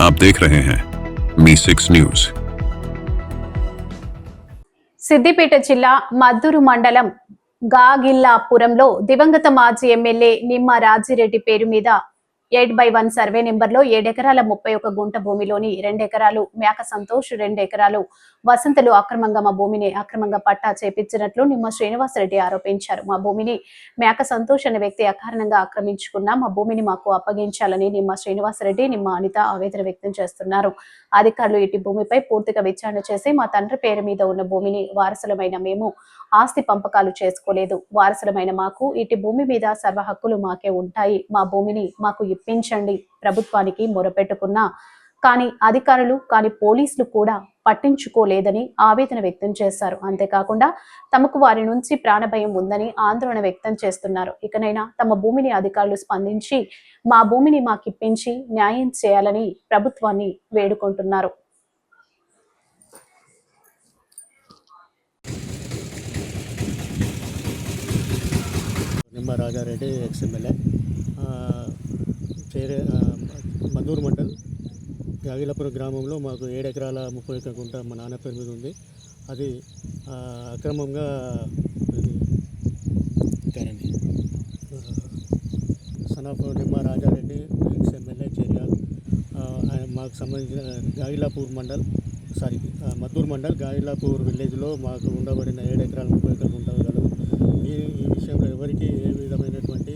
आप देख रहे हैं मी6 न्यूज। సిద్దిపేట జిల్లా మద్దూరు మండలం గాగిల్లాపురంలో దివంగత మాజీ ఎమ్మెల్యే నిమ్మ రాజిరెడ్డి పేరు మీద 8/1 సర్వే నెంబర్లో 7 ఎకరాల 31 గుంట భూమిలోని 2 ఎకరాలు మేక సంతోష్ 2 ఎకరాలు వసంతలు అక్రమంగా మా భూమిని అక్రమంగా పట్టా చేపించినట్లు నిమ్మ శ్రీనివాసరెడ్డి ఆరోపించారు. మా భూమిని మేక సంతోష్ అనే వ్యక్తి అకారణంగా ఆక్రమించుకున్న మా భూమిని మాకు అప్పగించాలని నిమ్మ శ్రీనివాసరెడ్డి నిమ్మ అనిత ఆవేదన వ్యక్తం చేస్తున్నారు. అధికారులు ఇటు భూమిపై పూర్తిగా విచారణ చేసి మా తండ్రి పేరు మీద ఉన్న భూమిని వారసులమైన మేము ఆస్తి పంపకాలు చేసుకోలేదు. వారసులమైన మాకు ఇటు భూమి మీద సర్వ హక్కులు మాకే ఉంటాయి. మా భూమిని మాకు ఇప్పించండి. ప్రభుత్వానికి మొరపెట్టుకున్నా కానీ అధికారులు పోలీసులు కూడా పట్టించుకోలేదని ఆవేదన వ్యక్తం చేశారు. అంతేకాకుండా తమకు వారి నుంచి ప్రాణభయం ఉందని ఆందోళన వ్యక్తం చేస్తున్నారు. ఇకనైనా తమ భూమిని అధికారులు స్పందించి మా భూమిని మాకిప్పించి న్యాయం చేయాలని ప్రభుత్వాన్ని వేడుకుంటున్నారు. నిమ్మ రాజారెడ్డి ఎక్స్ఎమ్మెల్యే మద్దూరు మండల్ గాగిలాపురం గ్రామంలో మాకు 7 ఎకరాల 31 గుంట మా నాన్న పేరు మీద ఉంది. అది అక్రమంగా సనాఫ్ నిమ్మ రాజారెడ్డి ఎక్స్ఎమ్మెల్యే చర్యాలు మాకు సంబంధించిన మద్దూరు మండల్ గాగిలాపూర్ విలేజ్లో మాకు ఉండబడిన 7 ఎకరాల 31 గుంటలు గలవు. ఈ విషయంలో ఎవరికి ఏ విధమైనటువంటి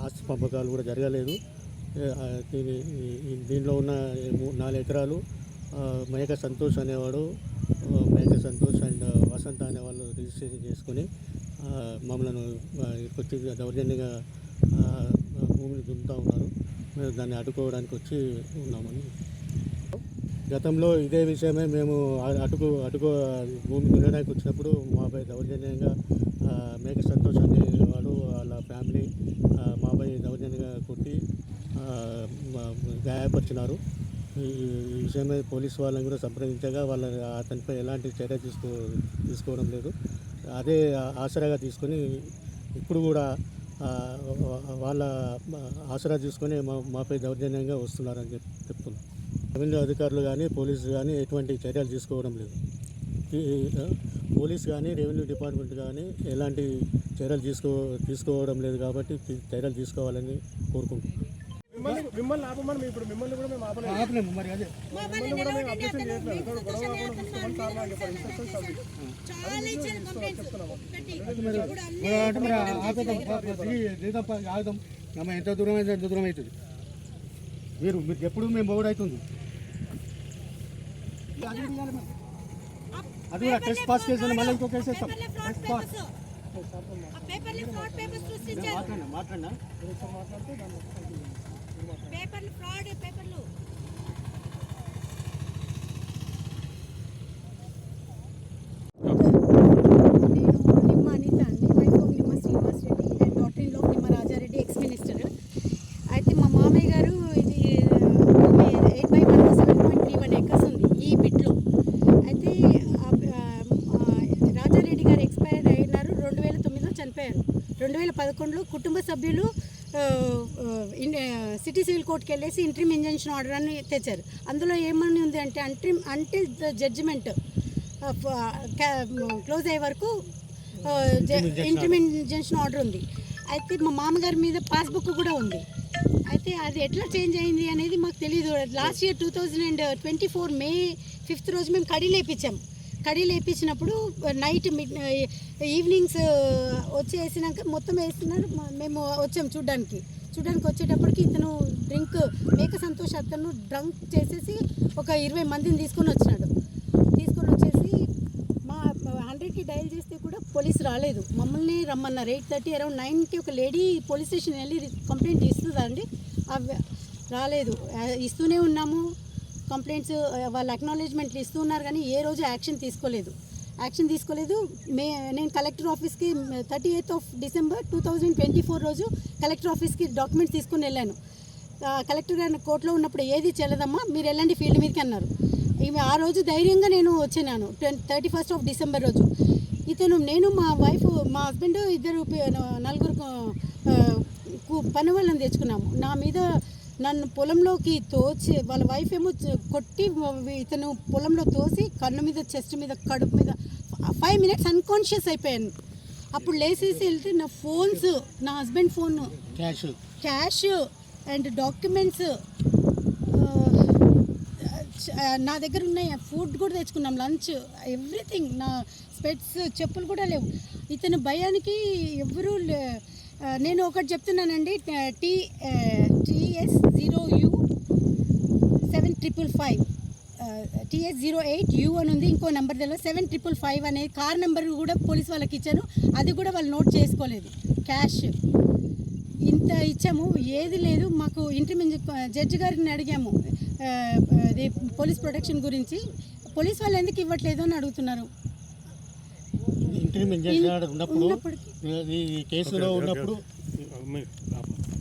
ఆస్తి పంపకాలు కూడా జరగలేదు. దీనిలో ఉన్న 4 ఎకరాలు మేక సంతోష్ అనేవాడు, మేక సంతోష్ అండ్ వసంత అనేవాళ్ళు రిజిస్ట్రేషన్ చేసుకొని మమ్మల్ని వచ్చి దౌర్జన్యంగా భూమిని దున్నుతూ ఉన్నారు. మేము దాన్ని అడ్డుకోవడానికి వచ్చి ఉన్నామని. గతంలో ఇదే విషయమే మేము అటుకో భూమి దున్నడానికి వచ్చినప్పుడు మాపై దౌర్జన్యంగా మేక సంతోష్ అనేవాడు వాళ్ళ ఫ్యామిలీ మాపై దౌర్జన్యంగా కొట్టి గాయపరిచినారు. ఈ విషయమై పోలీసు వాళ్ళని కూడా సంప్రదించగా అతనిపై ఎలాంటి చర్య తీసుకోవడం లేదు. అదే ఆసరాగా తీసుకొని ఇప్పుడు కూడా వాళ్ళ ఆసరా తీసుకొని మాపై దౌర్జన్యంగా వస్తున్నారని చెప్తున్నాం. రెవెన్యూ అధికారులు కానీ పోలీసు కానీ ఎటువంటి చర్యలు తీసుకోవడం లేదు. పోలీస్ కానీ రెవెన్యూ డిపార్ట్మెంట్ కానీ ఎలాంటి చర్యలు తీసుకోవడం లేదు కాబట్టి చర్యలు తీసుకోవాలని కోరుకుంటున్నాం. మిమ్మల్ని ఆపమని ఇప్పుడు మిమ్మల్ని కూడా మేము ఆపలేము. మరి అదే ఎంత దూరం అయితే ఎంత దూరం అవుతుంది. మీరు ఎప్పుడు మేము బోర్డు అవుతుంది. అది కూడా టెస్ట్ పాస్ చేసి మళ్ళీ ఇంకో కేసు వేస్తాం. టెస్ట్ పాస్ మాట్లాడినా నిమ్మ అనిత అండి, wife of Nimma Srinivasa Reddy and daughter in law of Nimma Raja Reddy ex minister. అయితే మా మామయ్య గారు ఇది 8/1 7.31 ఎకర్స్ ఉంది ఈ బిట్లో. అయితే రాజారెడ్డి గారు ఎక్స్పైర్ అయినారు. 2009లో చనిపోయారు. 2011లో కుటుంబ సభ్యులు సిటీ సివిల్ కోర్టుకి వెళ్ళేసి ఇంట్రీమ్ ఇంజంక్షన్ ఆర్డర్ అని తెచ్చారు. అందులో ఏమని ఉంది అంటే అంటిల్ ద జడ్జిమెంట్ క్లోజ్ అయ్యే వరకు ఇంట్రీమ్ ఇంజంక్షన్ ఆర్డర్ ఉంది. అయితే మా మామగారి మీద పాస్బుక్ కూడా ఉంది. అయితే అది ఎట్లా చేంజ్ అయింది అనేది మాకు తెలియదు. లాస్ట్ ఇయర్ 2024 మే 5th రోజు మేము కడీలు వేయించాం. కడీలు వేయించినప్పుడు నైట్ ఈవినింగ్స్ వచ్చి వేసినాక మొత్తం వేస్తున్నారు. మేము వచ్చాము చూడడానికి వచ్చేటప్పటికి ఇతను మేక సంతోష్ అతను డ్రంక్ చేసేసి ఒక 20 మందిని తీసుకొని వచ్చేసి మా 100కి డయల్ చేస్తే కూడా పోలీసు రాలేదు. మమ్మల్ని రమ్మన్నారు. 8:30 అరౌండ్ 9కి ఒక లేడీ పోలీస్ స్టేషన్ వెళ్ళి కంప్లైంట్ ఇస్తుందండి. రాలేదు. ఇస్తూనే ఉన్నాము కంప్లైంట్స్, వాళ్ళ అక్నాలెడ్జ్మెంట్లు ఇస్తున్నారు కానీ ఏ రోజు యాక్షన్ తీసుకోలేదు. నేను కలెక్టర్ ఆఫీస్కి 38th of December 2024 రోజు కలెక్టర్ ఆఫీస్కి డాక్యుమెంట్స్ తీసుకుని వెళ్ళాను. కలెక్టర్ గారిని కోర్టులో ఉన్నప్పుడు ఏది చెల్లదమ్మా, మీరు వెళ్ళండి ఫీల్డ్ మీదకి అన్నారు. ఆ రోజు ధైర్యంగా నేను వచ్చాను. 31st of December రోజు నేను మా వైఫ్ మా హస్బెండ్ ఇద్దరు 4 పని వాళ్ళని తెచ్చుకున్నాము. నా మీద నన్ను పొలంలోకి తోచి వాళ్ళ వైఫ్ ఏమో కొట్టి ఇతను పొలంలో తోసి కన్ను మీద చెస్ట్ మీద కడుపు మీద 5 minutes అన్కాన్షియస్ అయిపోయాను. అప్పుడు లేసేసి వెళ్తే నా ఫోన్స్, నా husband phone, cash and documents నా దగ్గర ఉన్నాయి. ఫుడ్ కూడా తెచ్చుకున్నాం, లంచ్, ఎవ్రీథింగ్. నా స్పెట్స్, చెప్పులు కూడా లేవు. ఇతను భయానికి ఎవరు నేను ఒకటి చెప్తున్నానండి, TS0U 7555 TS08U అని ఉంది, ఇంకో నెంబర్ తెలియదు. 7555 అనేది కార్ నెంబర్ కూడా పోలీస్ వాళ్ళకి ఇచ్చాను, అది కూడా వాళ్ళు నోట్ చేసుకోలేదు. క్యాష్ ఇంత ఇచ్చాము, ఏది లేదు. మాకు జడ్జి గారిని అడిగాము ఇది పోలీస్ ప్రొటెక్షన్ గురించి, పోలీస్ వాళ్ళు ఎందుకు ఇవ్వట్లేదు అని అడుగుతున్నారు. ఇంటర్వ్యూ ఉన్నప్పుడు ఈ కేసులో ఉన్నప్పుడు